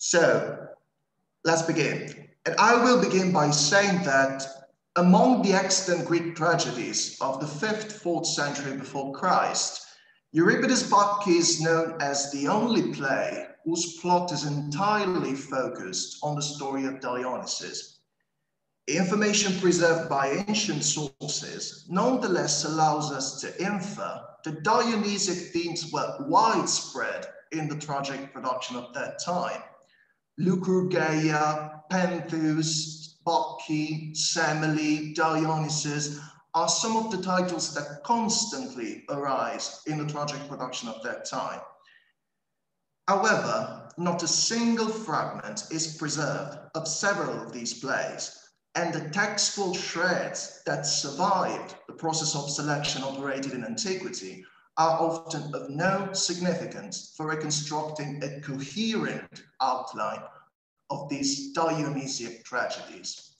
So let's begin. And I will begin by saying that among the extant Greek tragedies of the 5th, 4th century before Christ, Euripides' Bacchae is known as the only play whose plot is entirely focused on the story of Dionysus. Information preserved by ancient sources nonetheless allows us to infer that Dionysic themes were widespread in the tragic production of that time. Lycurgeia, Pentheus, Bacchae, Semele, Dionysus are some of the titles that constantly arise in the tragic production of that time. However, not a single fragment is preserved of several of these plays, and the textual shreds that survived the process of selection operated in antiquity are often of no significance for reconstructing a coherent outline of these Dionysiac tragedies.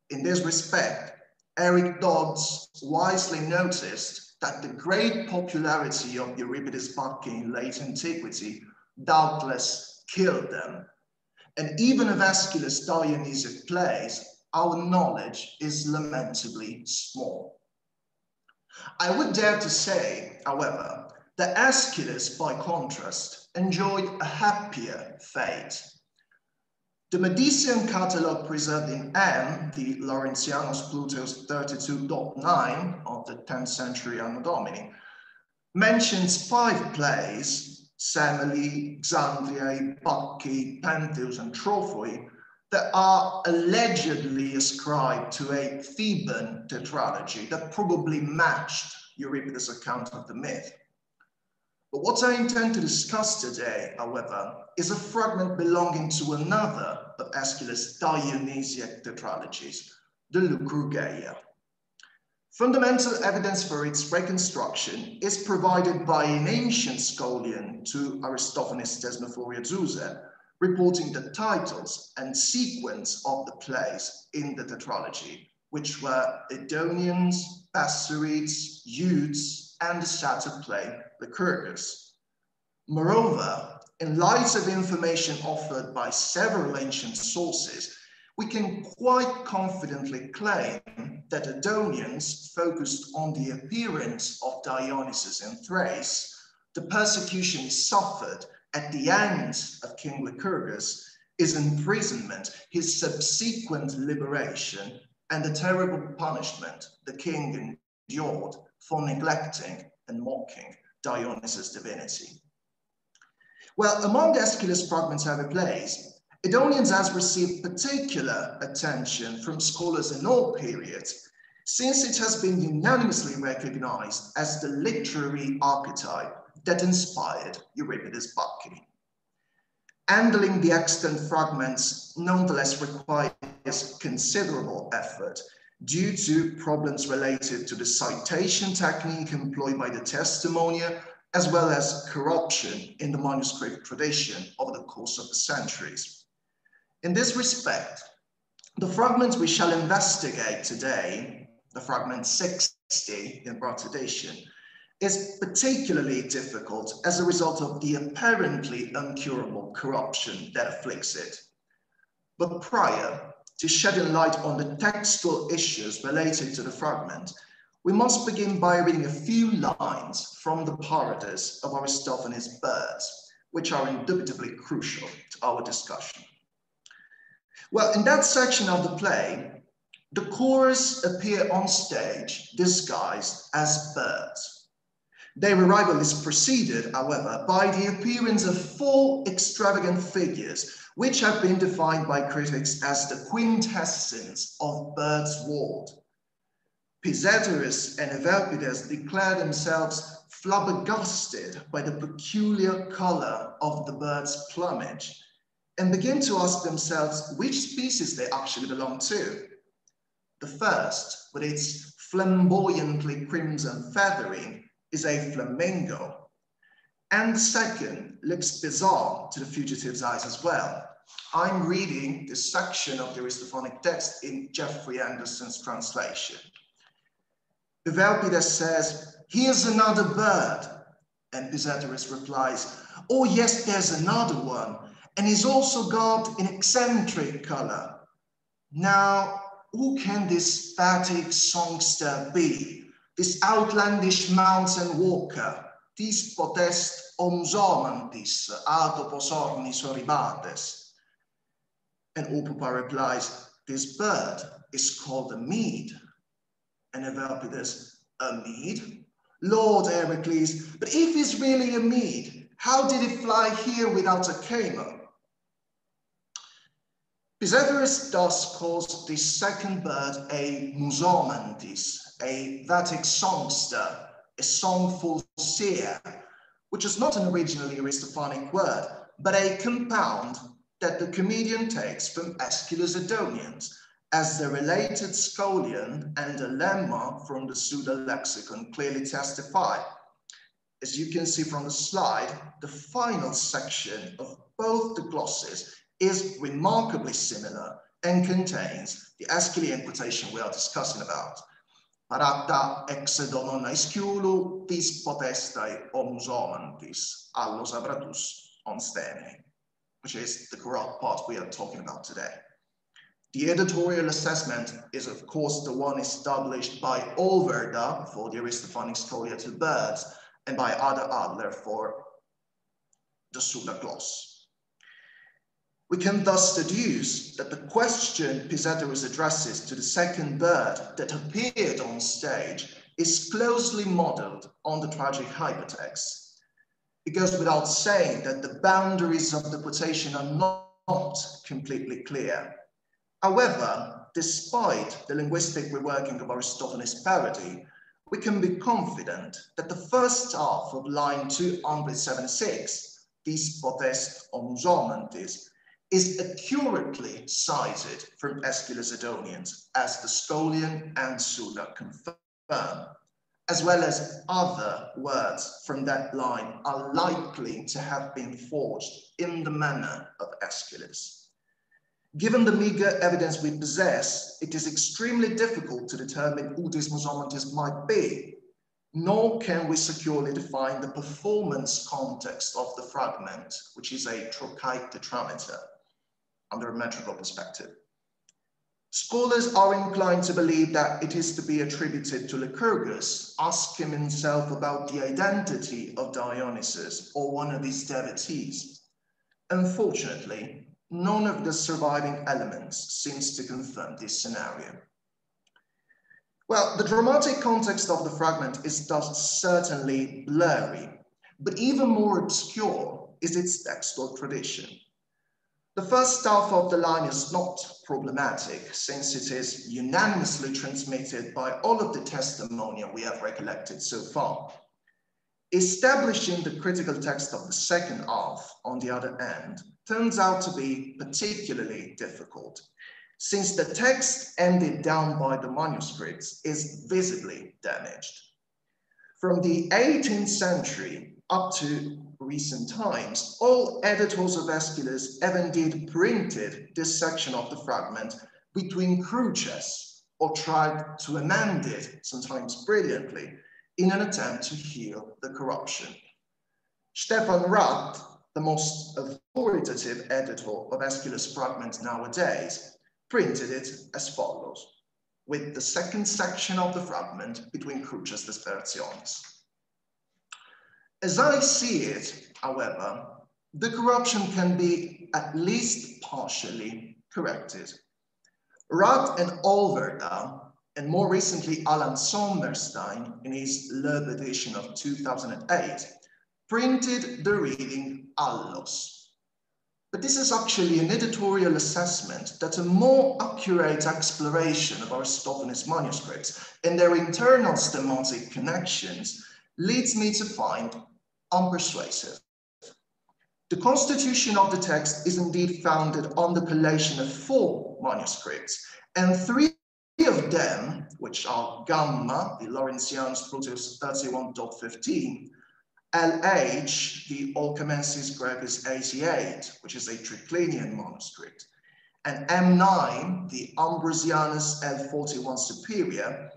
In this respect, Eric Dodds wisely noticed that the great popularity of Euripides' Bacchae in late antiquity doubtless killed them. And even of Aeschylus' Dionysiac plays, our knowledge is lamentably small. I would dare to say, however, that Aeschylus, by contrast, enjoyed a happier fate. The Medicean catalogue preserved in M, the Laurentianus Pluto's 32.9 of the 10th century Anno Domini, mentions 5 plays, Semele, Xanthia, Bacchae, Pentheus, and Trophoi, that are allegedly ascribed to a Theban tetralogy that probably matched Euripides' account of the myth. But what I intend to discuss today, however, is a fragment belonging to another of Aeschylus' Dionysiac tetralogies, the Lycurgeia. Fundamental evidence for its reconstruction is provided by an ancient scholium to Aristophanes' Thesmophoria, reporting the titles and sequence of the plays in the tetralogy, which were Edonians, Passerides, Youths, and the satyr play Lycurgus. Moreover, in light of information offered by several ancient sources, we can quite confidently claim that Edonians focused on the appearance of Dionysus in Thrace, the persecution he suffered at the end of King Lycurgus, his imprisonment, his subsequent liberation, and the terrible punishment the king endured for neglecting and mocking Dionysus' divinity. Well, among Aeschylus' fragmentary plays, Edonians has received particular attention from scholars in all periods, since it has been unanimously recognized as the literary archetype that inspired Euripides' Bacchae. Handling the extant fragments nonetheless requires considerable effort due to problems related to the citation technique employed by the testimonia, as well as corruption in the manuscript tradition over the course of the centuries. In this respect, the fragment we shall investigate today, the fragment 60 in Broad Edition, is particularly difficult as a result of the apparently incurable corruption that afflicts it. But prior to shedding light on the textual issues related to the fragment, we must begin by reading a few lines from the parodies of Aristophanes' birds, which are indubitably crucial to our discussion. Well, in that section of the play, the chorus appear on stage disguised as birds. Their arrival is preceded, however, by the appearance of 4 extravagant figures, which have been defined by critics as the quintessence of bird's world. Pisetyrus and Euripides declare themselves flabbergasted by the peculiar color of the bird's plumage and begin to ask themselves which species they actually belong to. The first, with its flamboyantly crimson feathering, is a flamingo, and the second looks bizarre to the fugitive's eyes as well. I'm reading this section of the Aristophanic text in Jeffrey Anderson's translation. Euripides says, "Here's another bird," and Pisetyrus replies, "Oh yes, there's another one, and is also garbed in eccentric color. Now, who can this static songster be? This outlandish mountain walker, tis potest omsomantis, atopos ornis Euripides. And Opupa replies, this bird is called a mead. And Euripides, a mead? Lord Heracles, but if it's really a mead, how did it fly here without a camo? Pythagoras thus calls this second bird a musomantis, a Vatic songster, a songful seer, which is not an originally Aristophanic word, but a compound that the comedian takes from Aeschylus' Edonians, as the related Scholion and the lemma from the pseudo-lexicon clearly testify. As you can see from the slide, the final section of both the glosses is remarkably similar and contains the Aeschylean quotation we are discussing about. Parata exedonon Aeschylus tis potestai omusomantis allos abratus on stene, which is the corrupt part we are talking about today. The editorial assessment is, of course, the one established by Holwerda for the Aristophanic Scholia to birds and by Ada Adler for the Suda gloss. We can thus deduce that the question Pythagoras addresses to the second bird that appeared on stage is closely modeled on the tragic hypertext. It goes without saying that the boundaries of the quotation are not completely clear. However, despite the linguistic reworking of Aristophanes' parody, we can be confident that the first half of line 276, tis potest omusomantis, is accurately cited from Aeschylus' Edonians, as the Scholion and Suda confirm, as well as other words from that line are likely to have been forged in the manner of Aeschylus. Given the meager evidence we possess, it is extremely difficult to determine who this musomantis might be, nor can we securely define the performance context of the fragment, which is a trochaic tetrameter, under a metrical perspective. Scholars are inclined to believe that it is to be attributed to Lycurgus, asking himself about the identity of Dionysius or one of his devotees. Unfortunately, none of the surviving elements seems to confirm this scenario. Well, the dramatic context of the fragment is thus certainly blurry, but even more obscure is its textual tradition. The first half of the line is not problematic, since it is unanimously transmitted by all of the testimonia we have recollected so far. Establishing the critical text of the second half, on the other hand, turns out to be particularly difficult, since the text handed down by the manuscripts is visibly damaged. From the 18th century up to recent times, all editors of Aeschylus have indeed printed this section of the fragment between cruces, or tried to amend it, sometimes brilliantly, in an attempt to heal the corruption. Stefan Rath, the most authoritative editor of Aeschylus fragments nowadays, printed it as follows, with the second section of the fragment between cruces dispersiones. As I see it, however, the corruption can be at least partially corrected. Rath and Holwerda, and more recently Alan Sommerstein in his Loeb edition of 2008, printed the reading allos. But this is actually an editorial assessment that a more accurate exploration of Aristophanes' manuscripts and their internal stematic connections leads me to find unpersuasive. The constitution of the text is indeed founded on the collation of 4 manuscripts, and 3 of them, which are Gamma, the Laurentianus Plutus 31.15, LH, the Alcamensis Grecus 88, which is a triclinian manuscript, and M9, the Ambrosianus L41 Superior,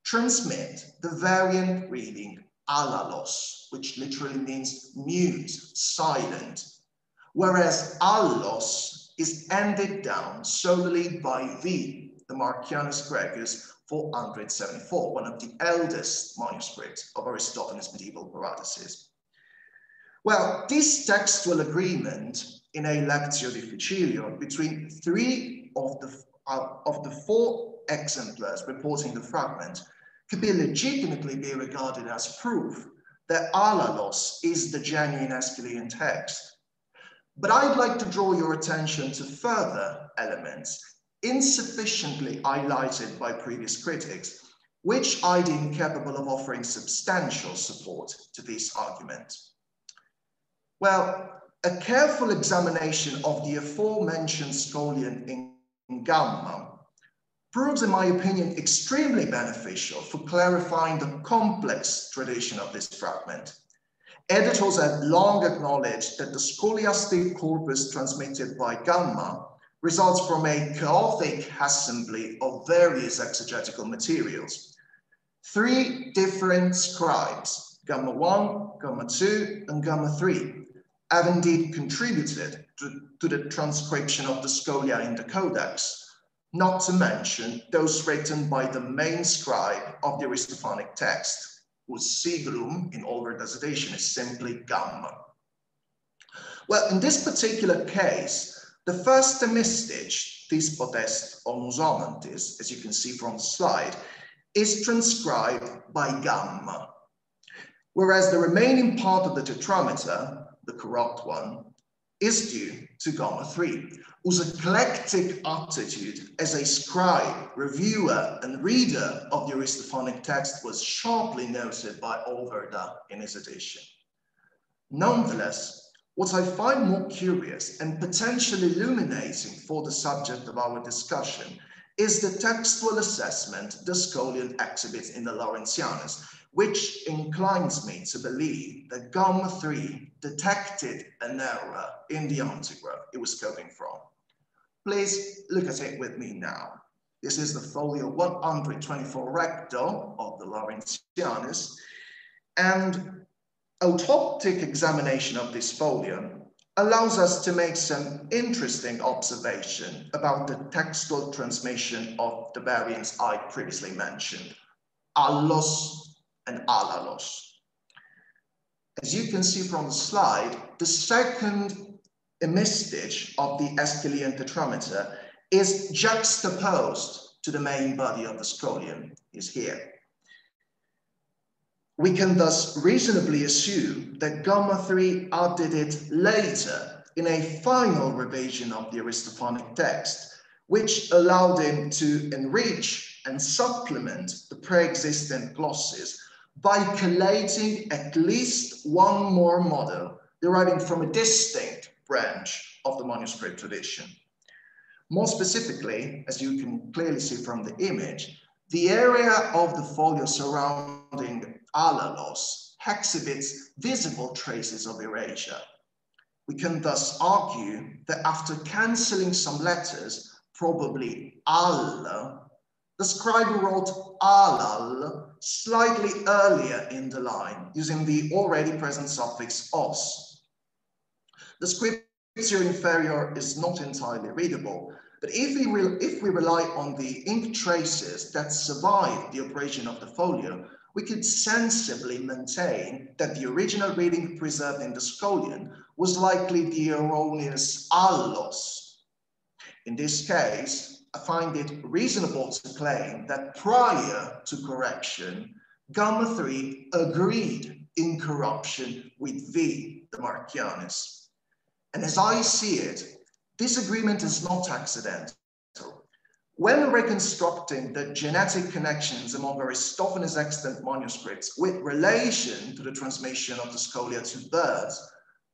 transmit the variant reading alalos, which literally means mute, silent, whereas allos is handed down solely by V, the Marcianus Gregus 474, one of the eldest manuscripts of Aristophanes' medieval paradises. Well, this textual agreement in a lectio difficilio between three of the four exemplars reporting the fragment could be legitimately be regarded as proof that alalos is the genuine Aeschylean text. But I'd like to draw your attention to further elements insufficiently highlighted by previous critics, which I deem capable of offering substantial support to this argument. Well, a careful examination of the aforementioned scholium in Gamma proves, in my opinion, extremely beneficial for clarifying the complex tradition of this fragment. Editors have long acknowledged that the scholastic corpus transmitted by Gamma results from a chaotic assembly of various exegetical materials. Three different scribes, Gamma 1, Gamma 2, and Gamma 3, have indeed contributed to the transcription of the scholia in the Codex, not to mention those written by the main scribe of the Aristophanic text, whose siglum in Holwerda Sud is simply Gamma. Well, in this particular case, the first hemistich, tis potest onus amantis, as you can see from the slide, is transcribed by Gamma, whereas the remaining part of the tetrameter, the corrupt one, is due to Gamma 3, whose eclectic aptitude as a scribe, reviewer, and reader of the Aristophanic text was sharply noted by Holwerda in his edition. Nonetheless, what I find more curious and potentially illuminating for the subject of our discussion is the textual assessment the scholium exhibits in the Laurentianus, which inclines me to believe that Gamma 3 detected an error in the antigraph it was copying from. Please look at it with me now. This is the folio 124 recto of the Laurentianus, and autoptic examination of this folio allows us to make some interesting observation about the textual transmission of the variants I previously mentioned, allos and alalos. As you can see from the slide, the second hemistich of the Aeschylean tetrameter is juxtaposed to the main body of the scholium, is here. We can thus reasonably assume that Gamma 3 added it later in a final revision of the Aristophanic text, which allowed him to enrich and supplement the pre-existent glosses by collating at least one more model deriving from a distinct branch of the manuscript tradition. More specifically, as you can clearly see from the image, the area of the folio surrounding alalos exhibits visible traces of erasure. We can thus argue that after cancelling some letters, probably al, the scribe wrote alal slightly earlier in the line using the already present suffix os. The scripture inferior is not entirely readable, but if we rely on the ink traces that survive the operation of the folio, we could sensibly maintain that the original reading preserved in the scholium was likely the erroneous allos. In this case, I find it reasonable to claim that prior to correction, Gamma 3 agreed in corruption with V, the Marcianus. And as I see it, this agreement is not accidental. When reconstructing the genetic connections among Aristophanes' extant manuscripts with relation to the transmission of the scholia to birds,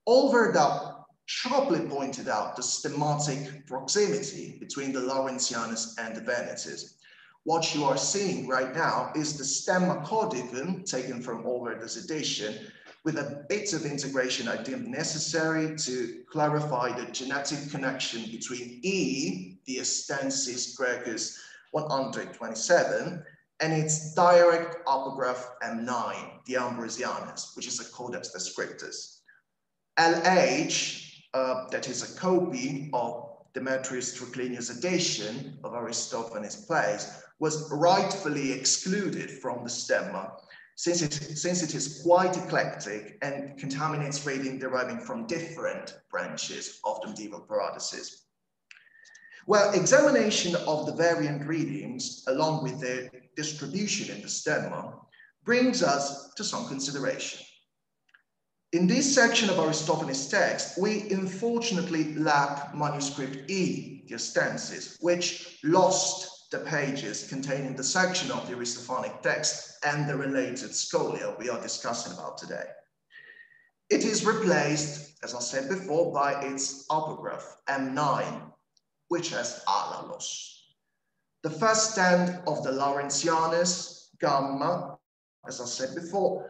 Holwerda sharply pointed out the stemmatic proximity between the Laurentianus and the Venetes. What you are seeing right now is the stemma codicum taken from Holwerda's edition, with a bit of integration I deemed necessary to clarify the genetic connection between E, the Estensis Gregus 127, and its direct apograph M9, the Ambrosianus, which is a Codex Descriptus. LH that is a copy of Demetrius Triclinius' edition of Aristophanes' plays, was rightfully excluded from the stemma, since it is quite eclectic and contaminates reading deriving from different branches of the medieval paradises. Well, examination of the variant readings, along with their distribution in the stemma, brings us to some consideration. In this section of Aristophanes' text, we unfortunately lack manuscript E, the Ostensis, which lost the pages containing the section of the Aristophanic text and the related scholia we are discussing about today. It is replaced, as I said before, by its apograph, M9, which has alalos. The first stand of the Laurentianus, gamma, as I said before,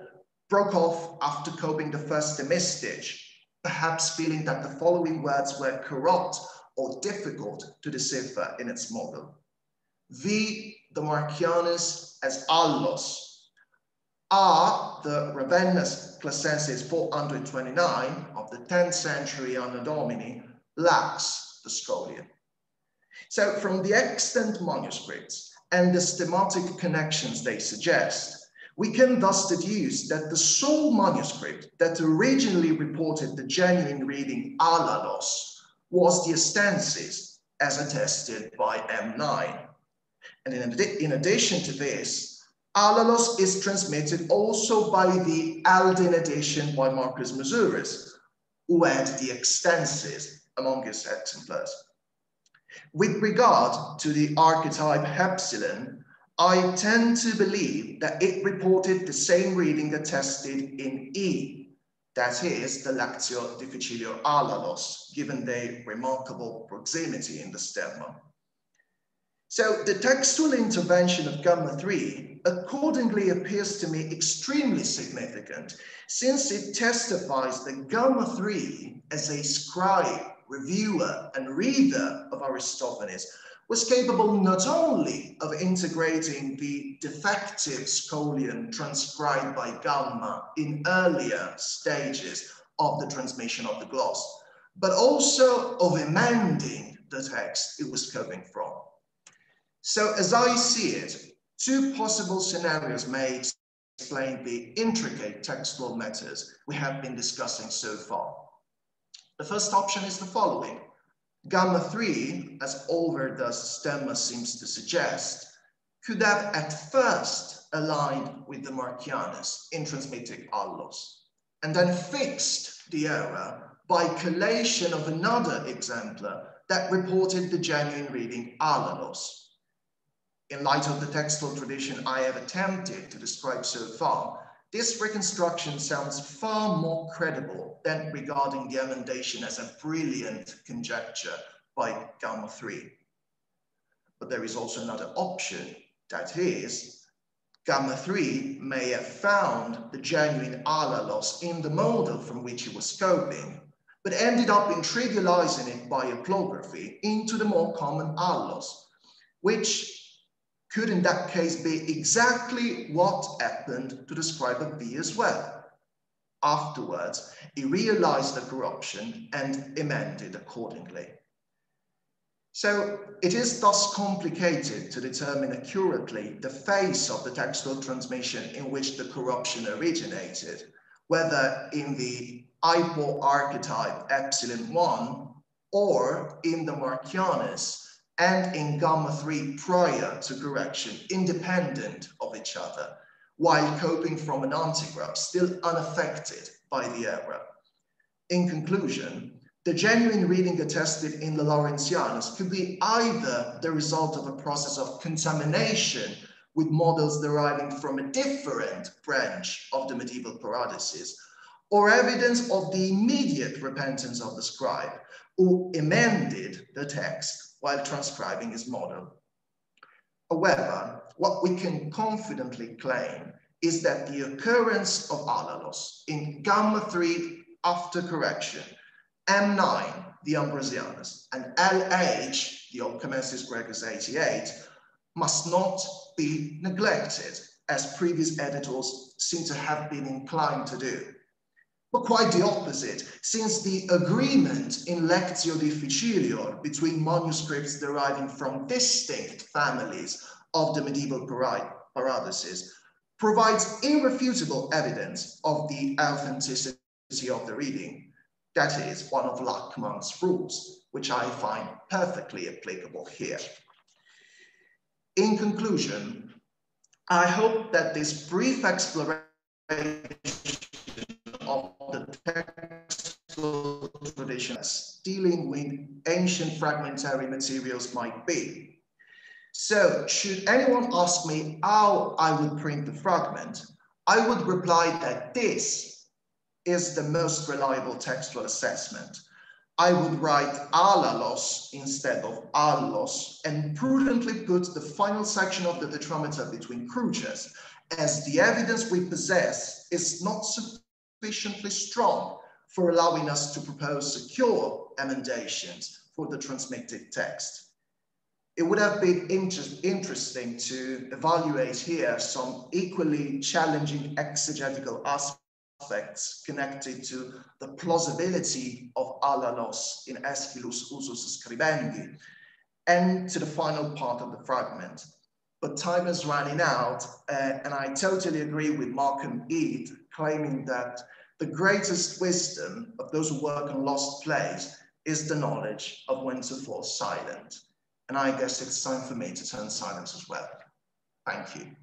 broke off after coping the first demistage, perhaps feeling that the following words were corrupt or difficult to decipher in its model. V, the Marcianus as allos. R, the Ravennas Placensis 429 of the 10th century Anno Domini, lacks the scholia. So from the extant manuscripts and the stematic connections they suggest, we can thus deduce that the sole manuscript that originally reported the genuine reading alalos was the Ostensis, as attested by M9. And in addition to this, alalos is transmitted also by the Aldin edition by Marcus Musurus, who had the extensis among his exemplars. With regard to the archetype epsilon, I tend to believe that it reported the same reading attested in E, that is, the Lectio Difficilio alalos, given their remarkable proximity in the stemma. So the textual intervention of gamma 3 accordingly appears to me extremely significant, since it testifies that gamma 3, as a scribe, reviewer, and reader of Aristophanes, was capable not only of integrating the defective scholium transcribed by gamma in earlier stages of the transmission of the gloss, but also of amending the text it was copying from. So as I see it, two possible scenarios may explain the intricate textual matters we have been discussing so far. The first option is the following. Gamma 3, as Holwerda's stemma seems to suggest, could have at first aligned with the Marcianus in transmitting allos, and then fixed the error by collation of another exemplar that reported the genuine reading alalos. In light of the textual tradition I have attempted to describe so far, this reconstruction sounds far more credible than regarding the emendation as a brilliant conjecture by gamma 3. But there is also another option, that is, gamma 3 may have found the genuine alalos in the model from which he was scoping, but ended up in trivializing it by haplography into the more common alalos, which could in that case be exactly what happened to the scribe of B as well. Afterwards, he realized the corruption and amended accordingly. So it is thus complicated to determine accurately the phase of the textual transmission in which the corruption originated, whether in the hypoarchetype epsilon 1 or in the Marcianus and in gamma 3 prior to correction, independent of each other, while coping from an antigraph still unaffected by the error. In conclusion, the genuine reading attested in the Laurentianus could be either the result of a process of contamination with models deriving from a different branch of the medieval paradises, or evidence of the immediate repentance of the scribe, who amended the text while transcribing his model. However, what we can confidently claim is that the occurrence of alalos in gamma 3 after correction, M9, the Ambrosianus, and LH, the Orchomensis Gregus 88, must not be neglected, as previous editors seem to have been inclined to do. but quite the opposite, since the agreement in Lectio Difficilior between manuscripts deriving from distinct families of the medieval paradises provides irrefutable evidence of the authenticity of the reading. That is one of Lachmann's rules, which I find perfectly applicable here. In conclusion, I hope that this brief exploration of the textual traditions dealing with ancient fragmentary materials might be. So, should anyone ask me how I would print the fragment, I would reply that this is the most reliable textual assessment. I would write alalos instead of allos and prudently put the final section of the tetrameter between cruces, as the evidence we possess is not sufficiently strong for allowing us to propose secure emendations for the transmitted text. It would have been interesting to evaluate here some equally challenging exegetical aspects connected to the plausibility of alalos in Aeschylus usus scribendi and to the final part of the fragment. But time is running out, and I totally agree with Markham Eade, claiming that the greatest wisdom of those who work on lost plays is the knowledge of when to fall silent. And I guess it's time for me to turn silent as well. Thank you.